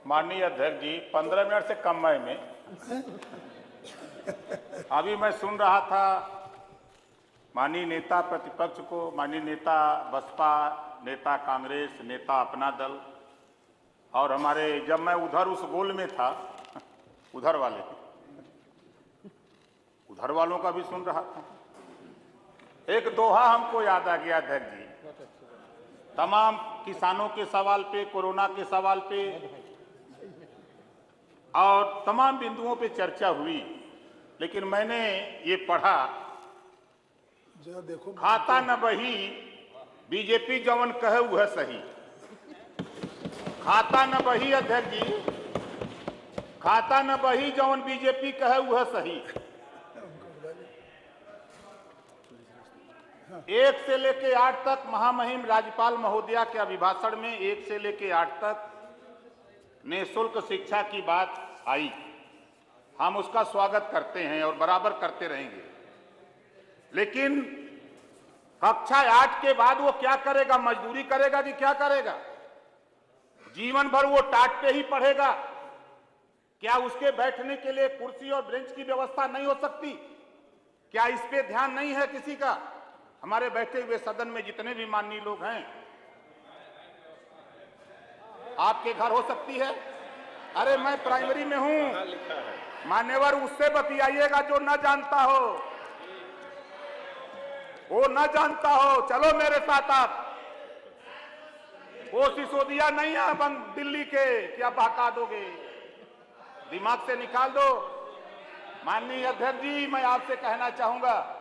माननीय अध्यक्ष जी, 15 मिनट से कम में अभी मैं सुन रहा था माननीय नेता प्रतिपक्ष को, माननीय नेता बसपा, नेता कांग्रेस, नेता अपना दल, और हमारे, जब मैं उधर उस गोल में था, उधर वालों का भी सुन रहा था। एक दोहा हमको याद आ गया अध्यक्ष जी। तमाम किसानों के सवाल पे, कोरोना के सवाल पे और तमाम बिंदुओं पे चर्चा हुई, लेकिन मैंने ये पढ़ा, देखो खाता न बही बीजेपी जवन कहे वह सही। खाता न बही अध्यक्ष जी, खाता न बही जवन बीजेपी कहे वह सही। 1 से लेके 8 तक महामहिम राज्यपाल महोदया के अभिभाषण में 1 से लेके 8 तक निःशुल्क शिक्षा की बात आई। हम उसका स्वागत करते हैं और बराबर करते रहेंगे, लेकिन कक्षा 8 के बाद वो क्या करेगा? मजदूरी करेगा कि क्या करेगा? जीवन भर वो टाट पे ही पढ़ेगा? क्या उसके बैठने के लिए कुर्सी और बेंच की व्यवस्था नहीं हो सकती? क्या इस पे ध्यान नहीं है किसी का? हमारे बैठे हुए सदन में जितने भी माननीय लोग हैं, आपके घर हो सकती है। अरे मैं प्राइमरी में हूं, मान्यवर उससे बतियाइएगा जो न जानता हो, वो न जानता हो। चलो मेरे साथ आप। वो सिसोदिया नहीं है दिल्ली के, क्या बहका दोगे? दिमाग से निकाल दो। माननीय अध्यक्ष जी, मैं आपसे कहना चाहूंगा,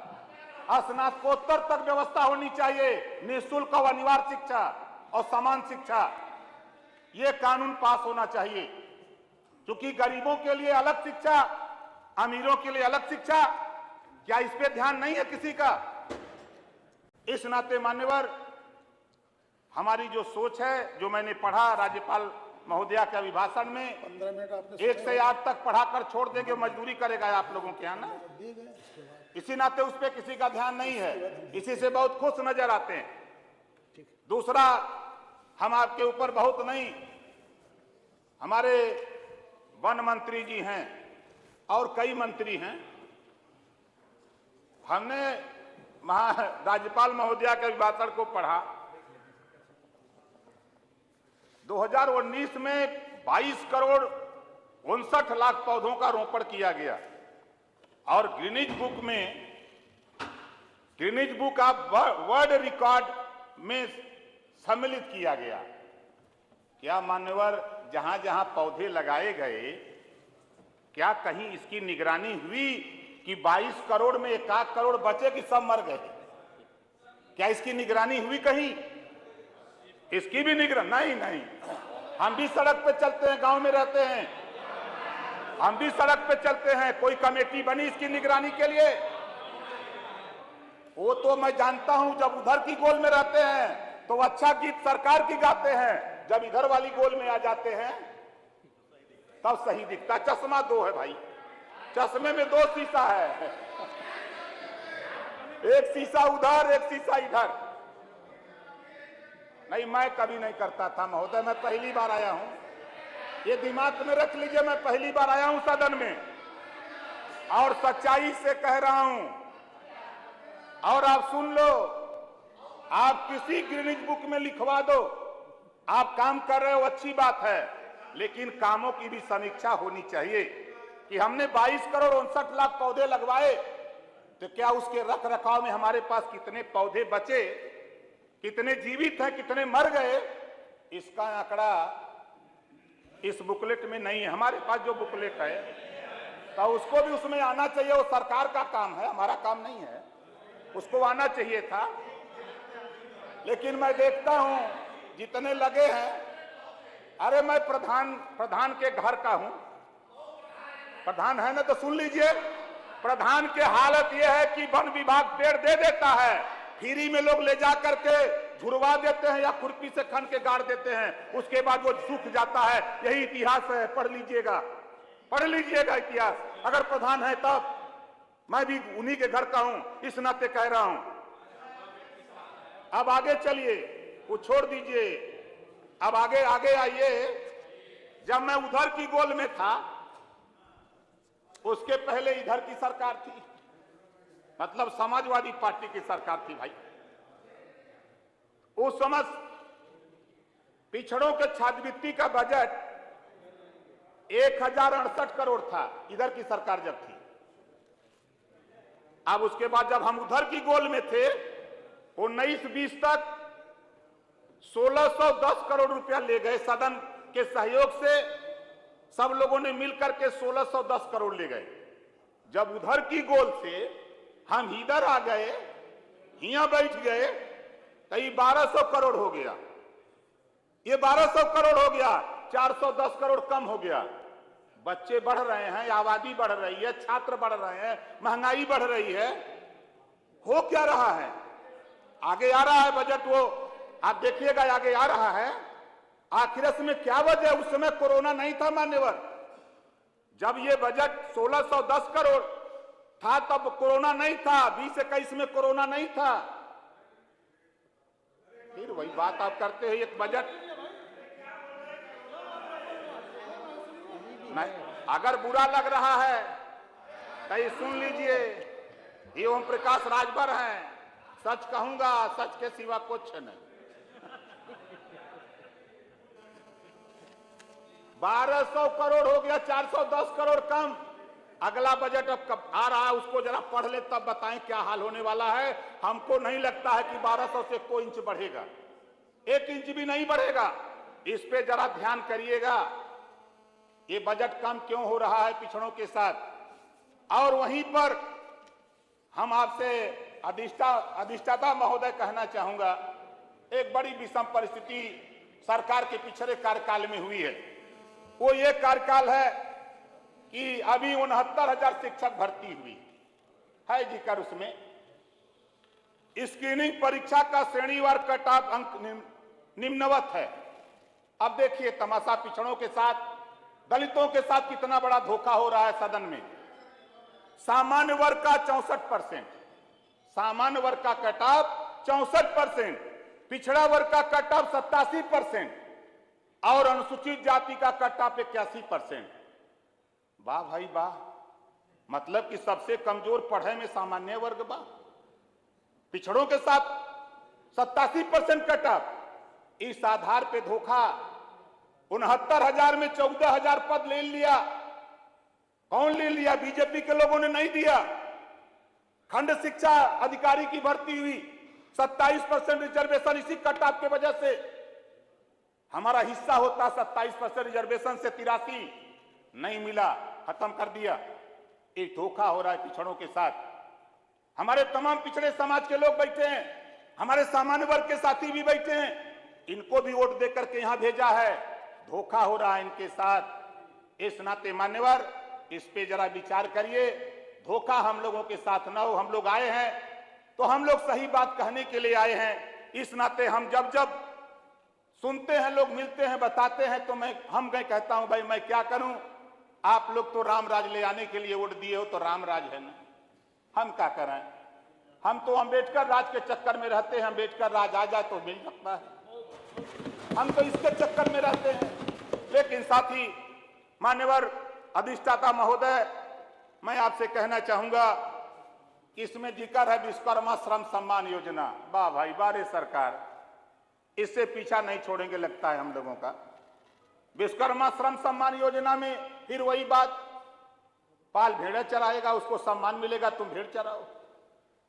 स्नातकोत्तर तक व्यवस्था होनी चाहिए, निःशुल्क और अनिवार्य शिक्षा और समान शिक्षा। ये कानून पास होना चाहिए, क्योंकि गरीबों के लिए अलग शिक्षा, अमीरों के लिए अलग शिक्षा। क्या इस पे ध्यान नहीं है किसी का? इस नाते मान्यवर, हमारी जो सोच है, जो मैंने पढ़ा राज्यपाल महोदया के अभिभाषण में, 15 मिनट आपने 1 से 8 तक पढ़ाकर छोड़ देंगे, मजदूरी करेगा आप लोगों के यहाँ ना। इसी नाते उस पर किसी का ध्यान नहीं है, इसी से बहुत खुश नजर आते हैं। दूसरा, हम आपके ऊपर बहुत नहीं, हमारे वन मंत्री जी हैं और कई मंत्री हैं, हमने राज्यपाल महोदया के अभिभाषण को पढ़ा। 2019 में 22 करोड़ 59 लाख पौधों का रोपण किया गया और Guinness book of world record में सम्मिलित किया गया। क्या मान्यवर, जहां जहां पौधे लगाए गए, क्या कहीं इसकी निगरानी हुई कि 22 करोड़ में 1 करोड़ बचे कि सब मर गए? क्या इसकी निगरानी हुई कहीं? इसकी भी निगरानी नहीं। हम भी सड़क पे चलते हैं, गांव में रहते हैं, हम भी सड़क पे चलते हैं। कोई कमेटी बनी इसकी निगरानी के लिए? वो तो मैं जानता हूं, जब उधर की गोल में रहते हैं तो अच्छा गीत सरकार की गाते हैं, जब इधर वाली गोल में आ जाते हैं तब सही दिखता। चश्मा 2 है भाई, चश्मे में 2 शीशा है, एक शीशा उधर, एक शीशा इधर। नहीं, मैं कभी नहीं करता था महोदय, मैं पहली बार आया हूं, ये दिमाग में रख लीजिए। मैं पहली बार आया हूं सदन में और सच्चाई से कह रहा हूं, और आप सुन लो, आप किसी गिनीज बुक में लिखवा दो, आप काम कर रहे हो, अच्छी बात है, लेकिन कामों की भी समीक्षा होनी चाहिए कि हमने 22 करोड़ 59 लाख पौधे लगवाए, तो क्या उसके रख रखाव में हमारे पास कितने पौधे बचे, कितने जीवित हैं, कितने मर गए? इसका आंकड़ा इस बुकलेट में नहीं है। हमारे पास जो बुकलेट है तो उसको भी उसमें आना चाहिए। वो सरकार का काम है, हमारा काम नहीं है, उसको आना चाहिए था। लेकिन मैं देखता हूं जितने लगे हैं, अरे मैं प्रधान के घर का हूं, प्रधान है ना, तो सुन लीजिए। प्रधान की हालत यह है कि वन विभाग पेड़ दे देता है, फ्री में लोग ले जा करके झुरवा देते हैं या खुरपी से खन के गाड़ देते हैं, उसके बाद वो सूख जाता है। यही इतिहास है, पढ़ लीजिएगा, पढ़ लीजिएगा इतिहास। अगर प्रधान है तब, मैं भी उन्हीं के घर का हूं, इस नाते कह रहा हूं। अब आगे चलिए, वो छोड़ दीजिए, अब आगे आइए। जब मैं उधर की गोल में था, उसके पहले इधर की सरकार थी, मतलब समाजवादी पार्टी की सरकार थी भाई। उस समय पिछड़ों के छात्रवृत्ति का बजट 1068 करोड़ था, इधर की सरकार जब थी। अब उसके बाद जब हम उधर की गोल में थे, 19-20 तक 1610 करोड़ रुपया ले गए। सदन के सहयोग से सब लोगों ने मिलकर के 1610 करोड़ ले गए। जब उधर की गोल से हम इधर आ गए, यहां बैठ गए, तो ये 1200 करोड़ हो गया। ये 1200 करोड़ हो गया, 410 करोड़ कम हो गया। बच्चे बढ़ रहे हैं, आबादी बढ़ रही है, छात्र बढ़ रहे हैं, महंगाई बढ़ रही है। हो क्या रहा है? आगे आ रहा है बजट, वो आप देखिएगा आगे आ रहा है। आखिर में क्या वजह? उस समय कोरोना नहीं था मान्यवर। जब ये बजट 1610 करोड़ था तब कोरोना नहीं था, 2021 में कोरोना नहीं था। फिर वही बात आप करते हैं, एक बजट नहीं। अगर बुरा लग रहा है तो ये सुन लीजिए, ये ओम प्रकाश राजभर हैं, सच कहूंगा, सच के सिवा कुछ नहीं। 1200 करोड़ हो गया, 410 करोड़ कम। अगला बजट अब कब आ रहा है उसको जरा पढ़ ले, तब बताएं क्या हाल होने वाला है। हमको नहीं लगता है कि 1200 से कोई इंच बढ़ेगा, 1 इंच भी नहीं बढ़ेगा। इस पे जरा ध्यान करिएगा, ये बजट कम क्यों हो रहा है पिछड़ों के साथ। और वहीं पर हम आपसे अधिष्ठाता महोदय कहना चाहूंगा, एक बड़ी विषम परिस्थिति सरकार के पिछले कार्यकाल में हुई है। वो ये कार्यकाल है कि अभी 69,000 शिक्षक भर्ती हुई है जिक्र उसमें। स्क्रीनिंग परीक्षा का श्रेणीवार कट ऑफ अंक निम्नवत है। अब देखिए तमाशा, पिछड़ों के साथ, दलितों के साथ कितना बड़ा धोखा हो रहा है सदन में। सामान्य वर्ग का 64%, सामान्य वर्ग का कट ऑफ 64%, पिछड़ा वर्ग का कट ऑफ 87% और अनुसूचित जाति का कट ऑफ 81%। वाह भाई वाह, मतलब कि सबसे कमजोर पढ़े में सामान्य वर्ग बा, पिछड़ों के साथ 87% कट ऑफ। इस आधार पे धोखा, 69,000 में 14,000 पद ले लिया। कौन ले लिया? बीजेपी के लोगों ने नहीं दिया। खंड शिक्षा अधिकारी की भर्ती हुई, 27% रिजर्वेशन इसी कट ऑफ के वजह से। हमारा हिस्सा होता 27% रिजर्वेशन से 83 नहीं मिला, खत्म कर दिया। एक धोखा हो रहा है पिछड़ों के साथ। हमारे तमाम पिछड़े समाज के लोग बैठे हैं, हमारे सामान्य वर्ग के साथी भी बैठे हैं, इनको भी वोट देकर के यहां भेजा है। धोखा हो रहा है इनके साथ। इस नाते मान्यवर, इस पे जरा विचार करिए, धोखा हम लोगों के साथ ना हो। हम लोग आए हैं तो हम लोग सही बात कहने के लिए आए हैं। इस नाते हम जब जब सुनते हैं, लोग मिलते हैं, बताते हैं, तो मैं कहता हूं भाई मैं क्या करूं, आप लोग तो राम राज ले आने के लिए वोट दिए हो, तो राम राज है ना, हम क्या करें। हम तो अम्बेडकर राज के चक्कर में रहते हैं, अम्बेडकर राज आ जाए तो मिल सकता है, हम तो इसके चक्कर में रहते हैं। लेकिन साथी मान्यवर अधिष्ठाता महोदय, मैं आपसे कहना चाहूंगा कि इसमें जिक्र है विश्वकर्मा श्रम सम्मान योजना। वाह भाई वाह रे सरकार, इससे पीछा नहीं छोड़ेंगे लगता है हम लोगों का। विश्वकर्मा श्रम सम्मान योजना में फिर वही बात, पाल भेड़े चलाएगा उसको सम्मान मिलेगा, तुम भेड़ चराओ।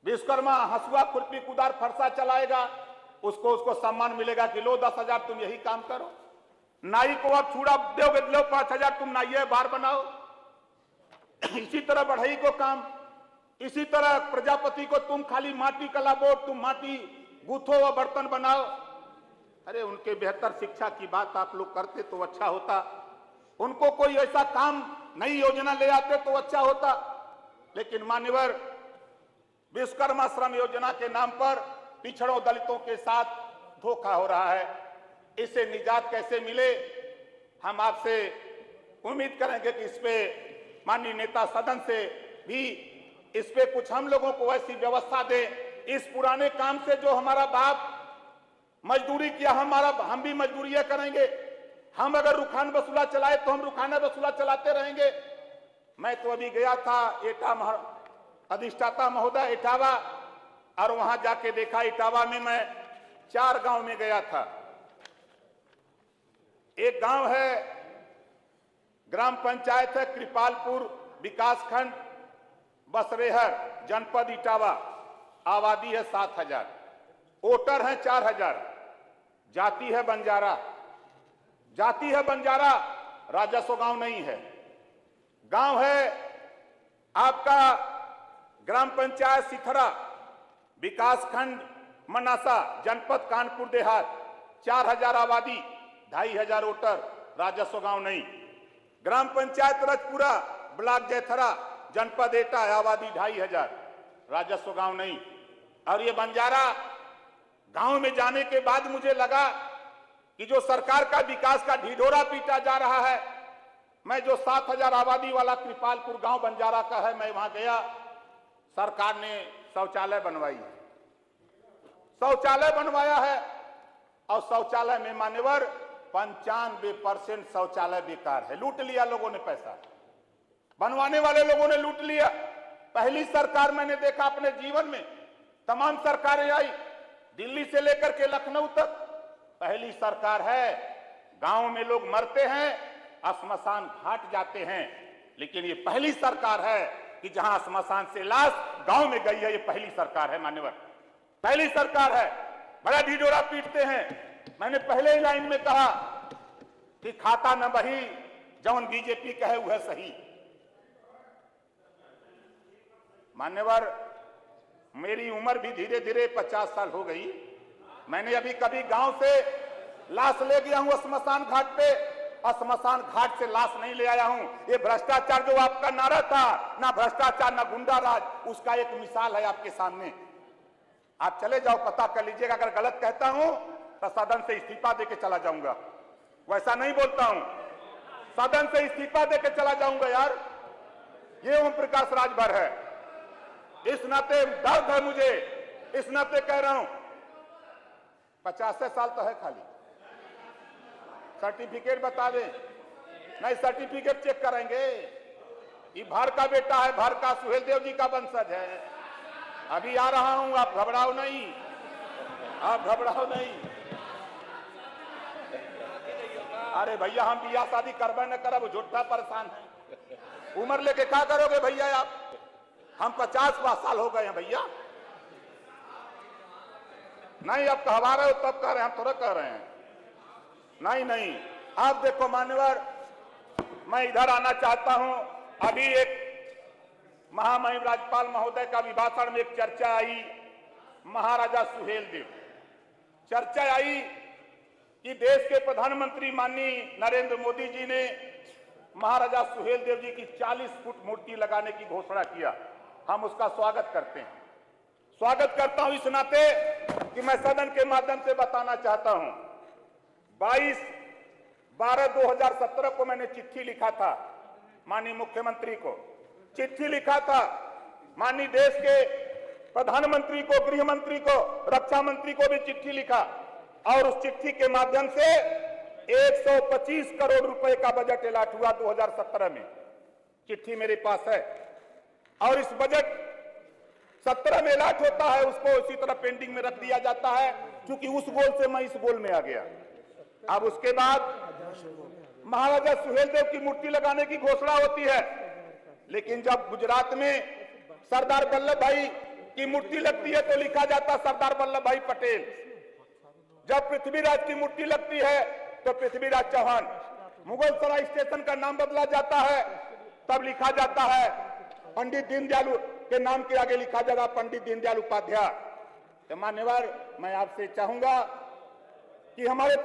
विश्वकर्मा हंसुआ खुरपी कुदार फरसा चलाएगा, उसको सम्मान मिलेगा कि लो 10,000 तुम यही काम करो। नाई को आप छुड़ा दोगे, लो 5,000 तुम नाई बार बनाओ। इसी तरह बढ़ई को काम, इसी तरह प्रजापति को तुम खाली माटी कला बोर्ड, तुम माटी गूथो व बर्तन बनाओ। अरे उनके बेहतर शिक्षा की बात आप लोग करते तो अच्छा होता, उनको कोई ऐसा काम नई योजना ले आते तो अच्छा होता। लेकिन मान्यवर, विश्वकर्मा श्रम योजना के नाम पर पिछड़ों दलितों के साथ धोखा हो रहा है। इससे निजात कैसे मिले, हम आपसे उम्मीद करेंगे कि इस पे माननीय नेता सदन से भी इस पे कुछ हम लोगों को ऐसी व्यवस्था दे। इस पुराने काम से जो हमारा बाप मजदूरी किया, हम भी मजदूरियां करेंगे, हम अगर रुखान वसूला चलाए तो हम रुखाना वसूला चलाते रहेंगे। मैं तो अभी गया था अधिष्ठाता महोदय इटावा, और वहां जाके देखा इटावा में मैं 4 गांव में गया था। एक गांव है, ग्राम पंचायत है कृपालपुर, विकासखंड बसरेहर, जनपद इटावा, आबादी है 7,000, वोटर हैं 4,000, जाति है बंजारा, राजस्व गांव नहीं है। गांव है आपका ग्राम पंचायत सिथरा, विकासखंड मनासा, जनपद कानपुर देहात, 4,000 आबादी, 2,500 वोटर, राजस्व गांव नहीं। ग्राम पंचायत रजपुरा, ब्लॉक जैथरा, जनपद एटा, आबादी 2,500, राजस्व गांव नहीं। और ये बंजारा गांव में जाने के बाद मुझे लगा कि जो सरकार का विकास का ढिढोरा पीटा जा रहा है। मैं जो 7,000 आबादी वाला कृपालपुर गांव बंजारा का है, मैं वहां गया, सरकार ने शौचालय बनवाया है, और शौचालय में मान्यवर 95% शौचालय बेकार है। लूट लिया लोगों ने पैसा, बनवाने वाले लोगों ने लूट लिया। पहली सरकार मैंने देखा अपने जीवन में, तमाम सरकारें आई दिल्ली से लेकर के लखनऊ तक, पहली सरकार है। गांव में लोग मरते हैं, श्मशान घाट जाते हैं, लेकिन ये पहली सरकार है कि जहां श्मशान से लाश गांव में गई है। ये पहली सरकार है मान्यवर, पहली सरकार है। बड़ा ढिढोरा पीटते हैं। मैंने पहले ही लाइन में कहा कि खाता न बही जौन बीजेपी कहे वह सही। मान्यवर, मेरी उम्र भी धीरे धीरे 50 साल हो गई। मैंने अभी कभी गांव से लाश ले गया हूं श्मशान घाट पे, और श्मशान घाट से लाश नहीं ले आया हूं। ये भ्रष्टाचार जो आपका नारा था, ना भ्रष्टाचार ना गुंडा राज, उसका एक मिसाल है आपके सामने। आप चले जाओ, पता कर लीजिएगा। अगर गलत कहता हूं तो सदन से इस्तीफा देके चला जाऊंगा। वैसा नहीं बोलता हूं, सदन से इस्तीफा देके चला जाऊंगा यार। ये ओम प्रकाश राजभर है। इस नाते दर्द है मुझे, इस नाते कह रहा हूं। 50 साल तो है, खाली सर्टिफिकेट बता दें, नहीं सर्टिफिकेट चेक करेंगे। ये भार का बेटा है, भार का सुहेल देव जी का वंशज है। अभी आ रहा हूं, आप घबराओ नहीं, आप घबराओ नहीं। अरे भैया, हम बियाह शादी करबे न करब, झूठा परेशान है। उम्र लेके क्या करोगे भैया आप? हम 50 साल हो गए हैं भैया। नहीं, अब कहवा रहे हो तब कह रहे हैं, हम थोड़ा कह रहे हैं। नहीं, आप देखो मान्यवर, मैं इधर आना चाहता हूं। अभी एक महामहिम राज्यपाल महोदय का अभिभाषण में एक चर्चा आई, महाराजा सुहेल देव। चर्चा आई कि देश के प्रधानमंत्री माननीय नरेंद्र मोदी जी ने महाराजा सुहेल देव जी की 40 फुट मूर्ति लगाने की घोषणा किया। हम उसका स्वागत करते हैं, स्वागत करता हूं। इस नाते कि मैं सदन के माध्यम से बताना चाहता हूं, 22/12/2017 को मैंने चिट्ठी लिखा था माननीय मुख्यमंत्री को, चिट्ठी लिखा था माननीय देश के प्रधानमंत्री को, गृह मंत्री को, रक्षा मंत्री को भी चिट्ठी लिखा, और उस चिट्ठी के माध्यम से 125 करोड़ रुपए का बजट अलॉट हुआ 2017 में। चिट्ठी मेरे पास है, और इस बजट 17 में अलॉट होता है, उसको इसी तरह पेंडिंग में रख दिया जाता है, क्योंकि उस गोल से मैं इस गोल में आ गया। अब उसके बाद महाराजा सुहेल देव की मूर्ति लगाने की घोषणा होती है, लेकिन जब गुजरात में सरदार वल्लभ भाई की मूर्ति लगती है तो लिखा जाता सरदार वल्लभ भाई पटेल। जब पृथ्वीराज की मूर्ति लगती है तो पृथ्वीराज चौहान। मुगल सराय स्टेशन का नाम बदला जाता है, तब लिखा जाता है पंडित दीनदयाल के नाम के आगे लिखा जाएगा पंडित दीनदयाल उपाध्याय। तो मान्यवर, मैं आपसे चाहूंगा कि हमारे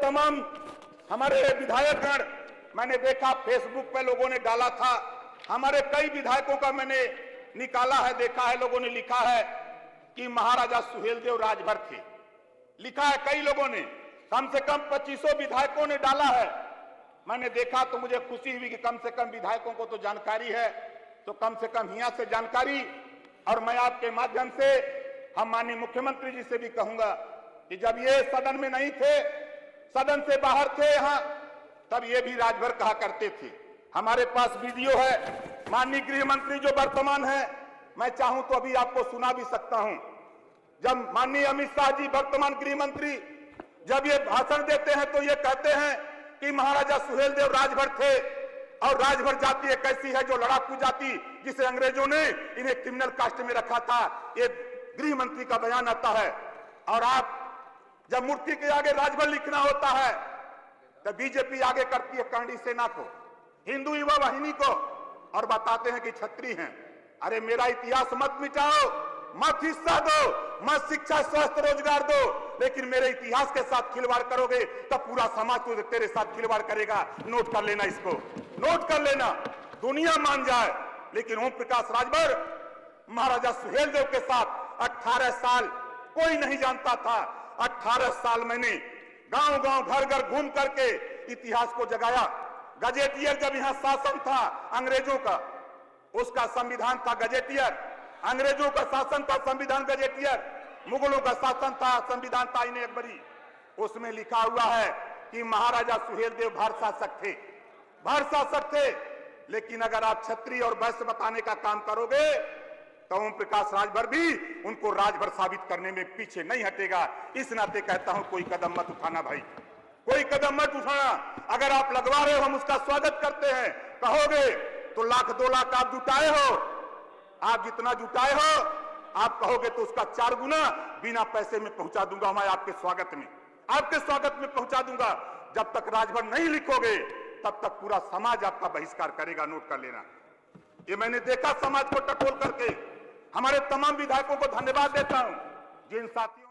विधायकगण, मैंने देखा फेसबुक पे लोगों ने डाला था, हमारे कई विधायकों का मैंने निकाला है, देखा है, लोगों ने लिखा है कि महाराजा सुहेल देव राजभर थे। लिखा है कई लोगों ने, कम से कम 2500 विधायकों ने डाला है। मैंने देखा तो मुझे खुशी हुई कि कम से कम विधायकों को तो जानकारी है, तो कम से कम यहाँ से जानकारी। और मैं आपके माध्यम से हम माननीय मुख्यमंत्री जी से भी कहूंगा कि जब ये सदन में नहीं थे, सदन से बाहर थे यहाँ, तब ये भी राजभर कहा करते थे। हमारे पास वीडियो है, माननीय गृह मंत्री जो वर्तमान है, मैं चाहूं तो अभी आपको सुना भी सकता हूं। जब माननीय अमित शाह जी वर्तमान गृह मंत्री जब ये भाषण देते हैं तो ये कहते हैं कि महाराजा सुहेलदेव राजभर थे और राजभर जाति एक ऐसी है जो लड़ाकू जाति जिसे अंग्रेजों ने इन्हें क्रिमिनल कास्ट में रखा था। ये गृह मंत्री का बयान आता है। और आप जब मूर्ति के आगे राजभर लिखना होता है तो बीजेपी आगे करती है कांडी सेना को, हिंदू युवा वाहिनी को, और बताते हैं कि छत्री हैं। अरे मेरा इतिहास मत मिटाओ, मत हिस्सा दो, मत शिक्षा स्वास्थ्य रोजगार दो, लेकिन मेरे इतिहास के साथ खिलवाड़ करोगे तो पूरा समाज तो तेरे साथ खिलवाड़ करेगा। नोट कर लेना, इसको नोट कर लेना, दुनिया मान जाए। लेकिन ओम प्रकाश राजभर महाराजा सुहेलदेव के साथ 18 साल कोई नहीं जानता था। 18 साल मैंने गांव गांव घर घर घूम करके इतिहास को जगाया। गजेटियर जब यहां शासन था अंग्रेजों का, उसका संविधान था गजेटियर। अंग्रेजों का शासन था संविधान गजेटियर, मुगलों का शासन था संविधान ताइन अकबरी। उसमें लिखा हुआ है कि महाराजा सुहेलदेव भारत शासक थे, भारत शासक थे। लेकिन अगर आप क्षत्रिय और वैश्य बताने का काम करोगे तो ओम प्रकाश राजभर भी उनको राजभर साबित करने में पीछे नहीं हटेगा। इस नाते कहता हूं कोई कदम मत उठाना भाई, कोई कदम मत उठाना। अगर आप लगवा रहे हो हम उसका स्वागत करते हैं, कहोगे तो 1 लाख 2 लाख आप जुटाए हो, आप जितना जुटाए हो आप कहोगे तो उसका 4 गुना बिना पैसे में पहुंचा दूंगा मैं आपके स्वागत में, आपके स्वागत में पहुंचा दूंगा। जब तक राजभर नहीं लिखोगे तब तक पूरा समाज आपका बहिष्कार करेगा। नोट कर लेना। ये मैंने देखा समाज को टटोल करके। हमारे तमाम विधायकों को धन्यवाद देता हूं जिन साथियों